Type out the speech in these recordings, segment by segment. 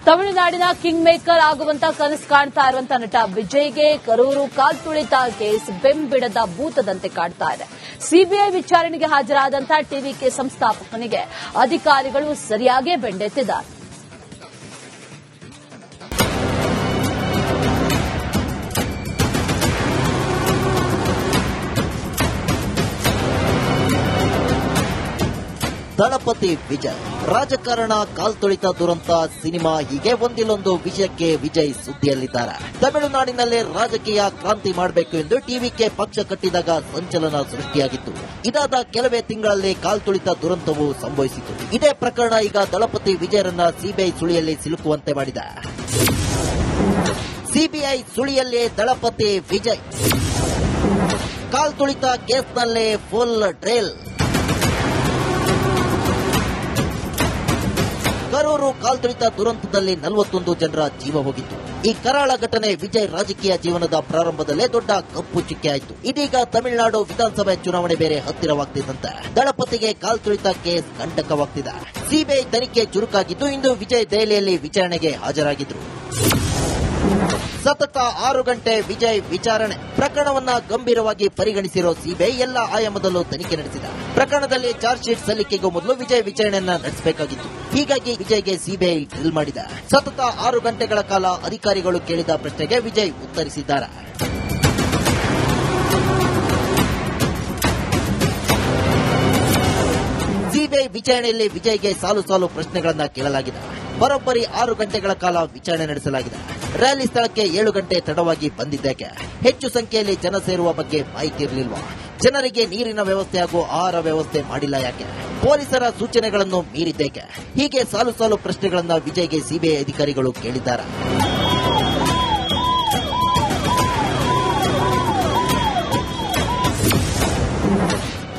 ತಮಿಳುನಾಡಿನ king maker ಆಗುವಂತ ಕನಸು ಕಾಣ್ತಾ ಇರುವಂತ ನಟ ವಿಜಯ್ಗೆ ಕರೂರು ಕಾಲ್ತುಳಿತ ಕೇಸ್ ಬೆಂಬಿಡದ ಭೂತದಂತೆ ಕಾಡ್ತಾ ಇದೆ. ಸಿಬಿಐ ವಿಚಾರಣೆಗೆ ಹಾಜರಾದಂತಹ ಟಿವಿಕೆ ಸಂಸ್ಥಾಪಕನಿಗೆ ಅಧಿಕಾರಿಗಳು ಸರಿಯಾಗೇ ಬೆಂಡೆತ್ತಿದ್ದಾರೆ. ದಳಪತಿ ವಿಜಯ್ ರಾಜಕಾರಣ ಕಾಲ್ತುಳಿತ ದುರಂತ ಸಿನಿಮಾ ಹೀಗೆ ಒಂದಿಲ್ಲೊಂದು ವಿಷಯಕ್ಕೆ ವಿಜಯ್ ಸುದ್ದಿಯಲ್ಲಿದ್ದಾರೆ. ತಮಿಳುನಾಡಿನಲ್ಲೇ ರಾಜಕೀಯ ಕ್ರಾಂತಿ ಮಾಡಬೇಕು ಎಂದು ಟಿವಿಕೆ ಪಕ್ಷ ಕಟ್ಟಿದಾಗ ಸಂಚಲನ ಸೃಷ್ಟಿಯಾಗಿತ್ತು. ಇದಾದ ಕೆಲವೇ ತಿಂಗಳಲ್ಲಿ ಕಾಲ್ತುಳಿತ ದುರಂತವು ಸಂಭವಿಸಿತು. ಇದೇ ಪ್ರಕರಣ ಈಗ ದಳಪತಿ ವಿಜಯರನ್ನ ಸಿಬಿಐ ಸುಳಿಯಲ್ಲಿ ಸಿಲುಕುವಂತೆ ಮಾಡಿದೆ. ಸಿಬಿಐ ಸುಳಿಯಲ್ಲೇ ದಳಪತಿ ವಿಜಯ್ ಕಾಲ್ತುಳಿತ ಕೇಸ್ನಲ್ಲೇ ಫುಲ್ ಟ್ರೇಲ್. ಕರೂರು ಕಾಲ್ತುಳಿತ ದುರಂತದಲ್ಲಿ 41 ಜನರ ಜೀವ ಹೋಗಿತ್ತು. ಈ ಕರಾಳ ಘಟನೆ ವಿಜಯ್ ರಾಜಕೀಯ ಜೀವನದ ಪ್ರಾರಂಭದಲ್ಲೇ ದೊಡ್ಡ ಕಪ್ಪು ಚುಕ್ಕೆ ಆಯಿತು. ಇದೀಗ ತಮಿಳುನಾಡು ವಿಧಾನಸಭೆ ಚುನಾವಣೆ ಬೇರೆ ಹತ್ತಿರವಾಗ್ತಿದ್ದಂತೆ ದಳಪತಿಗೆ ಕಾಲ್ತುಳಿತ ಕೇಸ್ ಕಂಟಕವಾಗ್ತಿದೆ. ಸಿಬಿಐ ತನಿಖೆ ಚುರುಕಾಗಿದ್ದು ಇಂದು ವಿಜಯ್ ದೆಹಲಿಯಲ್ಲಿ ವಿಚಾರಣೆಗೆ ಹಾಜರಾಗಿದ್ರು. ಸತತ 6 ಗಂಟೆ ವಿಜಯ್ ವಿಚಾರಣೆ. ಪ್ರಕರಣವನ್ನ ಗಂಭೀರವಾಗಿ ಪರಿಗಣಿಸಿರೋ ಸಿಬಿಐ ಎಲ್ಲ ಆಯಾಮದಲ್ಲೂ ತನಿಖೆ ನಡೆಸಿದ. ಪ್ರಕರಣದಲ್ಲಿ ಚಾರ್ಜ್ ಶೀಟ್ ಸಲ್ಲಿಕೆಗೂ ಮೊದಲು ವಿಜಯ್ ವಿಚಾರಣೆಯನ್ನ ನಡೆಸಬೇಕಾಗಿತ್ತು. ಹೀಗಾಗಿ ವಿಜಯ್ಗೆ ಸಿಬಿಐ ಡ್ರಿಲ್ ಮಾಡಿದೆ. ಸತತ 6 ಗಂಟೆಗಳ ಕಾಲ ಅಧಿಕಾರಿಗಳು ಕೇಳಿದ ಪ್ರಶ್ನೆಗೆ ವಿಜಯ್ ಉತ್ತರಿಸಿದ್ದಾರೆ. ಸಿಬಿಐ ವಿಚಾರಣೆಯಲ್ಲಿ ವಿಜಯ್ಗೆ ಸಾಲು ಸಾಲು ಪ್ರಶ್ನೆಗಳನ್ನ ಕೇಳಲಾಗಿದೆ. ಬರೋಬ್ಬರಿ 6 ಗಂಟೆಗಳ ಕಾಲ ವಿಚಾರಣೆ ನಡೆಸಲಾಗಿದೆ. ರ್ಯಾಲಿ ಸ್ಥಳಕ್ಕೆ 7 ಗಂಟೆ ತಡವಾಗಿ ಬಂದಿದ್ದೇಕೆ? ಹೆಚ್ಚು ಸಂಖ್ಯೆಯಲ್ಲಿ ಜನ ಸೇರುವ ಬಗ್ಗೆ ಮಾಹಿತಿ ಇರಲಿಲ್ವಾ? ಜನರಿಗೆ ನೀರಿನ ವ್ಯವಸ್ಥೆ ಹಾಗೂ ಆಹಾರ ವ್ಯವಸ್ಥೆ ಮಾಡಿಲ್ಲ ಯಾಕೆ? ಪೊಲೀಸರ ಸೂಚನೆಗಳನ್ನು ಮೀರಿದ್ದೇಕೆ? ಹೀಗೆ ಸಾಲು ಸಾಲು ಪ್ರಶ್ನೆಗಳನ್ನ ವಿಜಯ್ಗೆ ಸಿಬಿಐ ಅಧಿಕಾರಿಗಳು ಕೇಳಿದ್ದಾರೆ.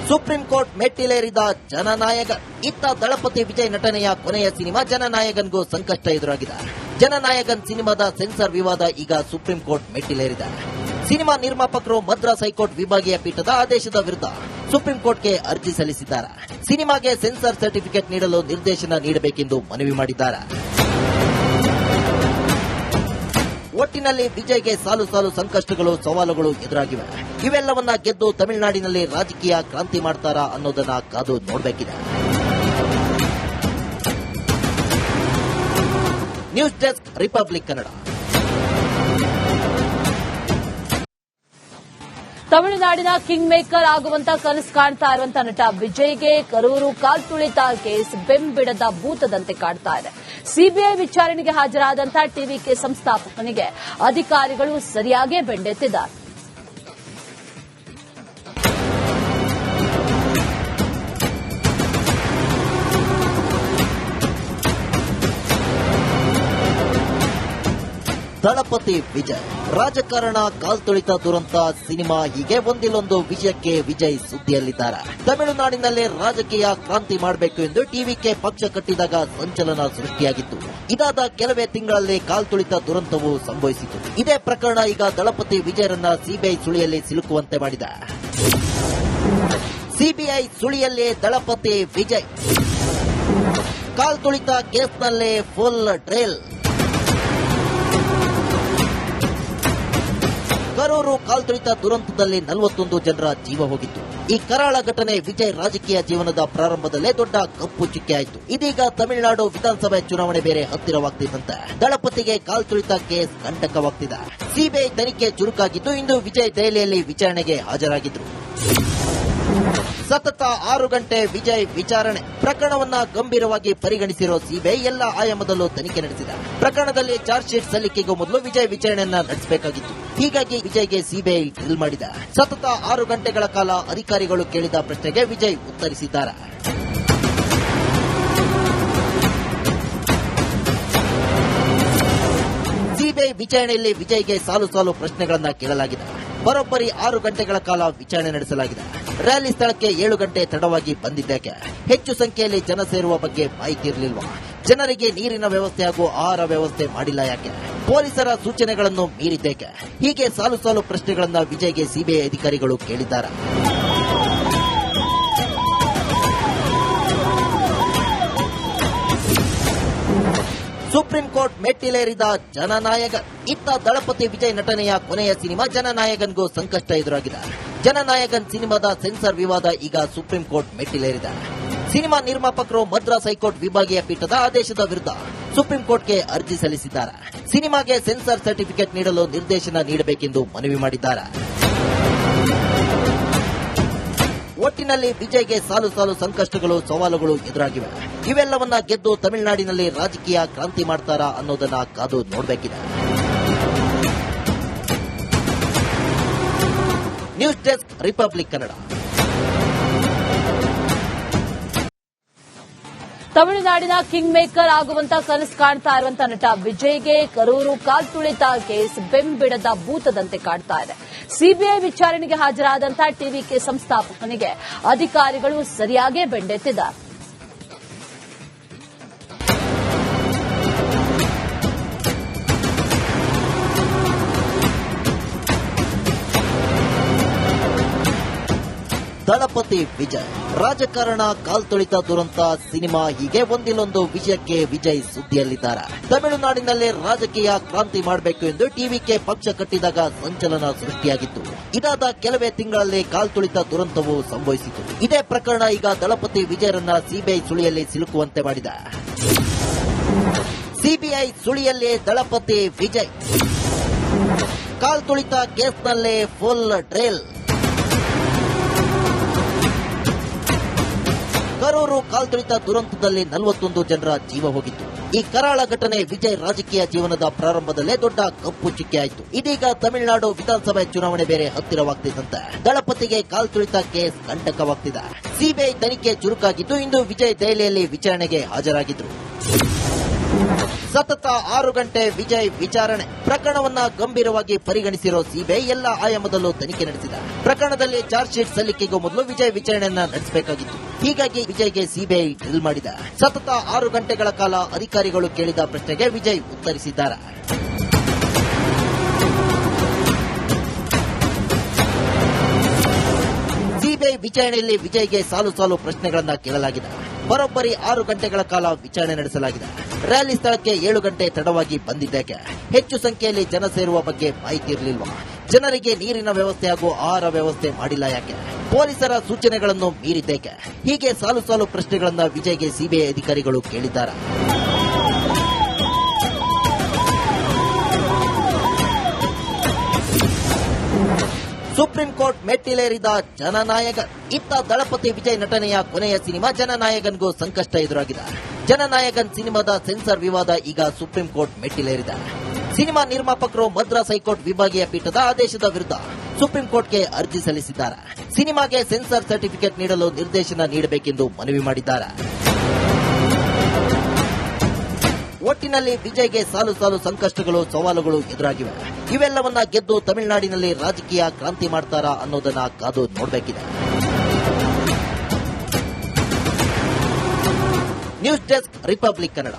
ಸುಪ್ರೀಂ ಕೋರ್ಟ್ ಮೆಟ್ಟಿಲೇರಿದ ಜನನಾಯಕ. ಇತ್ತ ದಳಪತಿ ವಿಜಯ್ ನಟನೆಯ ಕೊನೆಯ ಸಿನಿಮಾ ಜನನಾಯಕನ್ಗೂ ಸಂಕಷ್ಟ ಎದುರಾಗಿದೆ. ಜನನಾಯಕನ್ ಸಿನಿಮಾದ ಸೆನ್ಸಾರ್ ವಿವಾದ ಈಗ ಸುಪ್ರೀಂ ಕೋರ್ಟ್ ಮೆಟ್ಟಿಲೇರಿದೆ. ಸಿನಿಮಾ ನಿರ್ಮಾಪಕರು ಮದ್ರಾಸ್ ಹೈಕೋರ್ಟ್ ವಿಭಾಗೀಯ ಪೀಠದ ಆದೇಶದ ವಿರುದ್ಧ ಸುಪ್ರೀಂ ಕೋರ್ಟ್ಗೆ ಅರ್ಜಿ ಸಲ್ಲಿಸಿದ್ದಾರೆ. ಸಿನಿಮಾಗೆ ಸೆನ್ಸಾರ್ ಸರ್ಟಿಫಿಕೇಟ್ ನೀಡಲು ನಿರ್ದೇಶನ ನೀಡಬೇಕೆಂದು ಮನವಿ ಮಾಡಿದ್ದಾರೆ. ಒಟ್ಟಿನಲ್ಲಿ ವಿಜಯ್ಗೆ ಸಾಲು ಸಾಲು ಸಂಕಷ್ಟಗಳು, ಸವಾಲುಗಳು ಎದುರಾಗಿವೆ. ಇವೆಲ್ಲವನ್ನ ಗೆದ್ದು ತಮಿಳುನಾಡಿನಲ್ಲಿ ರಾಜಕೀಯ ಕ್ರಾಂತಿ ಮಾಡ್ತಾರಾ ಅನ್ನೋದನ್ನ ಕಾದು ನೋಡಬೇಕಿದೆ. News desk, Republic Kannada. ತಮಿಳುನಾಡಿನ ಕಿಂಗ್ ಮೇಕರ್ ಆಗುವಂತ ಕನಸು ಕಾಣ್ತಾ ಇರುವಂತ ನಟ ವಿಜಯ್ಗೆ ಕರೂರು ಕಾಲ್ತುಳಿತ ಕೇಸ್ ಬೆಂಬಿಡದ ಭೂತದಂತೆ ಕಾಡ್ತಾ ಇದೆ. ಸಿಬಿಐ ವಿಚಾರಣೆಗೆ ಹಾಜರಾದಂತಹ ಟಿವಿಕೆ ಸಂಸ್ಥಾಪಕನಿಗೆ ಅಧಿಕಾರಿಗಳು ಸರಿಯಾಗೇ ಬೆಂಡೆತ್ತಿದ್ದಾರೆ. ದಳಪತಿ ವಿಜಯ್ ರಾಜಕಾರಣ ಕಾಲ್ತುಳಿತ ದುರಂತ ಸಿನಿಮಾ ಹೀಗೆ ಒಂದಿಲ್ಲೊಂದು ವಿಷಯಕ್ಕೆ ವಿಜಯ್ ಸುದ್ದಿಯಲ್ಲಿದ್ದಾರೆ. ತಮಿಳುನಾಡಿನಲ್ಲೇ ರಾಜಕೀಯ ಕ್ರಾಂತಿ ಮಾಡಬೇಕು ಎಂದು ಟಿವಿಕೆ ಪಕ್ಷ ಕಟ್ಟಿದಾಗ ಸಂಚಲನ ಸೃಷ್ಟಿಯಾಗಿತ್ತು. ಇದಾದ ಕೆಲವೇ ತಿಂಗಳಲ್ಲಿ ಕಾಲ್ತುಳಿತ ದುರಂತವು ಸಂಭವಿಸಿತು. ಇದೇ ಪ್ರಕರಣ ಈಗ ದಳಪತಿ ವಿಜಯರನ್ನ ಸಿಬಿಐ ಸುಳಿಯಲ್ಲಿ ಸಿಲುಕುವಂತೆ ಮಾಡಿದೆ. ಸಿಬಿಐ ಸುಳಿಯಲ್ಲೇ ದಳಪತಿ ವಿಜಯ್ ಕಾಲ್ತುಳಿತ ಕೇಸ್ನಲ್ಲೇ ಫುಲ್ ಟ್ರೇಲ್. ಕರೂರು ಕಾಲ್ತುಳಿತ ದುರಂತದಲ್ಲಿ 41 ಜನರ ಜೀವ ಹೋಗಿತ್ತು. ಈ ಕರಾಳ ಘಟನೆ ವಿಜಯ್ ರಾಜಕೀಯ ಜೀವನದ ಪ್ರಾರಂಭದಲ್ಲೇ ದೊಡ್ಡ ಕಪ್ಪು ಚುಕ್ಕೆ ಆಯಿತು. ಇದೀಗ ತಮಿಳುನಾಡು ವಿಧಾನಸಭೆ ಚುನಾವಣೆ ಬೇರೆ ಹತ್ತಿರವಾಗ್ತಿದ್ದಂತೆ ದಳಪತಿಗೆ ಕಾಲ್ತುಳಿತ ಕೇಸ್ ಕಂಟಕವಾಗ್ತಿದೆ. ಸಿಬಿಐ ತನಿಖೆ ಚುರುಕಾಗಿದ್ದು ಇಂದು ವಿಜಯ್ ದೆಹಲಿಯಲ್ಲಿ ವಿಚಾರಣೆಗೆ ಹಾಜರಾಗಿದ್ರು. ಸತತ 6 ಗಂಟೆ ವಿಜಯ್ ವಿಚಾರಣೆ. ಪ್ರಕರಣವನ್ನ ಗಂಭೀರವಾಗಿ ಪರಿಗಣಿಸಿರೋ ಸಿಬಿಐ ಎಲ್ಲ ಆಯಾಮದಲ್ಲೂ ತನಿಖೆ ನಡೆಸಿದೆ. ಪ್ರಕರಣದಲ್ಲಿ ಚಾರ್ಜ್ ಶೀಟ್ ಸಲ್ಲಿಕೆಗೂ ಮೊದಲು ವಿಜಯ್ ವಿಚಾರಣೆಯನ್ನ ನಡೆಸಬೇಕಾಗಿತ್ತು. ಹೀಗಾಗಿ ವಿಜಯ್ಗೆ ಸಿಬಿಐ ಡ್ರಿಲ್ ಮಾಡಿದೆ. ಸತತ 6 ಗಂಟೆಗಳ ಕಾಲ ಅಧಿಕಾರಿಗಳು ಕೇಳಿದ ಪ್ರಶ್ನೆಗೆ ವಿಜಯ್ ಉತ್ತರಿಸಿದ್ದಾರೆ. ಸಿಬಿಐ ವಿಚಾರಣೆಯಲ್ಲಿ ವಿಜಯ್ಗೆ ಸಾಲು ಸಾಲು ಪ್ರಶ್ನೆಗಳನ್ನ ಕೇಳಲಾಗಿದೆ. ಬರೋಬ್ಬರಿ 6 ಗಂಟೆಗಳ ಕಾಲ ವಿಚಾರಣೆ ನಡೆಸಲಾಗಿದೆ. ರ್ಯಾಲಿ ಸ್ಥಳಕ್ಕೆ 7 ಗಂಟೆ ತಡವಾಗಿ ಬಂದಿದ್ದೇಕೆ? ಹೆಚ್ಚು ಸಂಖ್ಯೆಯಲ್ಲಿ ಜನ ಸೇರುವ ಬಗ್ಗೆ ಮಾಹಿತಿ ಇರಲಿಲ್ವಾ? ಜನರಿಗೆ ನೀರಿನ ವ್ಯವಸ್ಥೆ ಹಾಗೂ ಆಹಾರ ವ್ಯವಸ್ಥೆ ಮಾಡಿಲ್ಲ ಯಾಕೆ? ಪೊಲೀಸರ ಸೂಚನೆಗಳನ್ನು ಮೀರಿದ್ದೇಕೆ? ಹೀಗೆ ಸಾಲು ಸಾಲು ಪ್ರಶ್ನೆಗಳನ್ನ ವಿಜಯ್ಗೆ ಸಿಬಿಐ ಅಧಿಕಾರಿಗಳು ಕೇಳಿದ್ದಾರೆ. ಸುಪ್ರೀಂ ಕೋರ್ಟ್ ಮೆಟ್ಟಿಲೇರಿದ ಜನನಾಯಕ. ಇತ್ತ ದಳಪತಿ ವಿಜಯ್ ನಟನೆಯ ಕೊನೆಯ ಸಿನಿಮಾ ಜನನಾಯಕನ್ಗೂ ಸಂಕಷ್ಟ ಎದುರಾಗಿದೆ. ಜನನಾಯಕನ್ ಸಿನಿಮಾದ ಸೆನ್ಸಾರ್ ವಿವಾದ ಈಗ ಸುಪ್ರೀಂ ಕೋರ್ಟ್ ಮೆಟ್ಟಿಲೇರಿದೆ. ಸಿನಿಮಾ ನಿರ್ಮಾಪಕರು ಮದ್ರಾಸ್ ಹೈಕೋರ್ಟ್ ವಿಭಾಗೀಯ ಪೀಠದ ಆದೇಶದ ವಿರುದ್ಧ ಸುಪ್ರೀಂ ಕೋರ್ಟ್ಗೆ ಅರ್ಜಿ ಸಲ್ಲಿಸಿದ್ದಾರೆ. ಸಿನಿಮಾಗೆ ಸೆನ್ಸಾರ್ ಸರ್ಟಿಫಿಕೇಟ್ ನೀಡಲು ನಿರ್ದೇಶನ ನೀಡಬೇಕೆಂದು ಮನವಿ ಮಾಡಿದ್ದಾರೆ. ಒಟ್ಟಿನಲ್ಲಿ ವಿಜಯ್ಗೆ ಸಾಲು ಸಾಲು ಸಂಕಷ್ಟಗಳು, ಸವಾಲುಗಳು ಎದುರಾಗಿವೆ. ಇವೆಲ್ಲವನ್ನ ಗೆದ್ದು ತಮಿಳುನಾಡಿನಲ್ಲಿ ರಾಜಕೀಯ ಕ್ರಾಂತಿ ಮಾಡ್ತಾರಾ ಅನ್ನೋದನ್ನ ಕಾದು ನೋಡಬೇಕಿದೆ. News desk, Republic Kannada. ತಮಿಳುನಾಡಿನ ಕಿಂಗ್ ಮೇಕರ್ ಆಗುವಂತ ಕನಸು ಕಾಣ್ತಾ ಇರುವಂತ ನಟ ವಿಜಯ್ಗೆ ಕರೂರು ಕಾಲ್ತುಳಿತ ಕೇಸ್ ಬೆಂಬಿಡದ ಭೂತದಂತೆ ಕಾಡ್ತಾ ಇದೆ. ಸಿಬಿಐ ವಿಚಾರಣೆಗೆ ಹಾಜರಾದಂತ ಟಿವಿಕೆ ಸಂಸ್ಥಾಪಕನಿಗೆ ಅಧಿಕಾರಿಗಳು ಸರಿಯಾಗೇ ಬೆಂಡೆತ್ತಿದ್ದಾರೆ. ದಳಪತಿ ವಿಜಯ್ ರಾಜಕಾರಣ, ಕಾಲ್ತುಳಿತ ದುರಂತ, ಸಿನಿಮಾ ಹೀಗೆ ಒಂದಿಲ್ಲೊಂದು ವಿಷಯಕ್ಕೆ ವಿಜಯ್ ಸುದ್ದಿಯಲ್ಲಿದ್ದಾರೆ. ತಮಿಳುನಾಡಿನಲ್ಲಿ ರಾಜಕೀಯ ಕ್ರಾಂತಿ ಮಾಡಬೇಕು ಎಂದು ಟಿವಿಕೆ ಪಕ್ಷ ಕಟ್ಟಿದಾಗ ಸಂಚಲನ ಸೃಷ್ಟಿಯಾಗಿತ್ತು. ಇದಾದ ಕೆಲವೇ ತಿಂಗಳಲ್ಲಿ ಕಾಲ್ತುಳಿತ ದುರಂತವು ಸಂಭವಿಸಿತು. ಇದೇ ಪ್ರಕರಣ ಈಗ ದಳಪತಿ ವಿಜಯರನ್ನ ಸಿಬಿಐ ಸುಳಿಯಲ್ಲಿ ಸಿಲುಕುವಂತೆ ಮಾಡಿದೆ. ಸಿಬಿಐ ಸುಳಿಯಲ್ಲಿ ದಳಪತಿ ವಿಜಯ್ ಕಾಲ್ತುಳಿತ ಕೇಸ್ನಲ್ಲೇ ಫುಲ್ ಡ್ರಿಲ್. ಕರೂರು ಕಾಲ್ತುಳಿತ ದುರಂತದಲ್ಲಿ 41 ಜನರ ಜೀವ ಹೋಗಿತ್ತು. ಈ ಕರಾಳ ಘಟನೆ ವಿಜಯ್ ರಾಜಕೀಯ ಜೀವನದ ಪ್ರಾರಂಭದಲ್ಲೇ ದೊಡ್ಡ ಕಪ್ಪು ಚುಕ್ಕೆ ಆಯಿತು. ಇದೀಗ ತಮಿಳುನಾಡು ವಿಧಾನಸಭೆ ಚುನಾವಣೆ ಬೇರೆ ಹತ್ತಿರವಾಗ್ತಿದ್ದಂತೆ ದಳಪತಿಗೆ ಕಾಲ್ತುಳಿತ ಕೇಸ್ ಕಂಟಕವಾಗ್ತಿದೆ. ಸಿಬಿಐ ತನಿಖೆ ಚುರುಕಾಗಿದ್ದು ಇಂದು ವಿಜಯ್ ದೆಹಲಿಯಲ್ಲಿ ವಿಚಾರಣೆಗೆ ಹಾಜರಾಗಿದ್ರು. ಸತತ 6 ಗಂಟೆ ವಿಜಯ್ ವಿಚಾರಣೆ. ಪ್ರಕರಣವನ್ನ ಗಂಭೀರವಾಗಿ ಪರಿಗಣಿಸಿರೋ ಸಿಬಿಐ ಎಲ್ಲ ಆಯಾಮದಲ್ಲೂ ತನಿಖೆ ನಡೆಸಿದೆ. ಪ್ರಕರಣದಲ್ಲಿ ಚಾರ್ಜ್ ಶೀಟ್ ಸಲ್ಲಿಕೆಗೂ ಮೊದಲು ವಿಜಯ್ ವಿಚಾರಣೆಯನ್ನ ನಡೆಸಬೇಕಾಗಿತ್ತು. ಹೀಗಾಗಿ ವಿಜಯ್ಗೆ ಸಿಬಿಐ ಡ್ರಿಲ್ ಮಾಡಿದೆ. ಸತತ 6 ಗಂಟೆಗಳ ಕಾಲ ಅಧಿಕಾರಿಗಳು ಕೇಳಿದ ಪ್ರಶ್ನೆಗೆ ವಿಜಯ್ ಉತ್ತರಿಸಿದ್ದಾರೆ. ಸಿಬಿಐ ವಿಚಾರಣೆಯಲ್ಲಿ ವಿಜಯ್ಗೆ ಸಾಲು ಸಾಲು ಪ್ರಶ್ನೆಗಳನ್ನ ಕೇಳಲಾಗಿದೆ. ಬರೋಬ್ಬರಿ 6 ಗಂಟೆಗಳ ಕಾಲ ವಿಚಾರಣೆ ನಡೆಸಲಾಗಿದೆ. ರ್ಯಾಲಿ ಸ್ಥಳಕ್ಕೆ 7 ಗಂಟೆ ತಡವಾಗಿ ಬಂದಿದ್ದೇಕೆ? ಹೆಚ್ಚು ಸಂಖ್ಯೆಯಲ್ಲಿ ಜನ ಸೇರುವ ಬಗ್ಗೆ ಮಾಹಿತಿ ಇರಲಿಲ್ವಾ? ಜನರಿಗೆ ನೀರಿನ ವ್ಯವಸ್ಥೆ ಹಾಗೂ ಆಹಾರ ವ್ಯವಸ್ಥೆ ಮಾಡಿಲ್ಲ ಯಾಕೆ? ಪೊಲೀಸರ ಸೂಚನೆಗಳನ್ನು ಮೀರಿದ್ದೇಕೆ? ಹೀಗೆ ಸಾಲು ಸಾಲು ಪ್ರಶ್ನೆಗಳನ್ನ ವಿಜಯ್ಗೆ ಸಿಬಿಐ ಅಧಿಕಾರಿಗಳು ಕೇಳಿದ್ದಾರೆ. ಸುಪ್ರೀಂ ಕೋರ್ಟ್ ಮೆಟ್ಟಿಲೇರಿದ ಜನನಾಯಕ. ಇತ್ತ ದಳಪತಿ ವಿಜಯ್ ನಟನೆಯ ಕೊನೆಯ ಸಿನಿಮಾ ಜನನಾಯಕನ್ಗೂ ಸಂಕಷ್ಟ ಎದುರಾಗಿದೆ. ಜನನಾಯಕನ್ ಸಿನಿಮಾದ ಸೆನ್ಸಾರ್ ವಿವಾದ ಈಗ ಸುಪ್ರೀಂ ಕೋರ್ಟ್ ಮೆಟ್ಟಿಲೇರಿದೆ. ಸಿನಿಮಾ ನಿರ್ಮಾಪಕರು ಮದ್ರಾಸ್ ಹೈಕೋರ್ಟ್ ವಿಭಾಗೀಯ ಪೀಠದ ಆದೇಶದ ವಿರುದ್ಧ ಸುಪ್ರೀಂ ಕೋರ್ಟ್ಗೆ ಅರ್ಜಿ ಸಲ್ಲಿಸಿದ್ದಾರೆ. ಸಿನಿಮಾಗೆ ಸೆನ್ಸಾರ್ ಸರ್ಟಿಫಿಕೇಟ್ ನೀಡಲು ನಿರ್ದೇಶನ ನೀಡಬೇಕೆಂದು ಮನವಿ ಮಾಡಿದ್ದಾರೆ. ಒಟ್ಟಿನಲ್ಲಿ ವಿಜಯ್ಗೆ ಸಾಲು ಸಾಲು ಸಂಕಷ್ಟಗಳು, ಸವಾಲುಗಳು ಎದುರಾಗಿವೆ. ಇವೆಲ್ಲವನ್ನ ಗೆದ್ದು ತಮಿಳುನಾಡಿನಲ್ಲಿ ರಾಜಕೀಯ ಕ್ರಾಂತಿ ಮಾಡ್ತಾರಾ ಅನ್ನೋದನ್ನ ಕಾದು ನೋಡಬೇಕಿದೆ. News desk, Republic Kannada.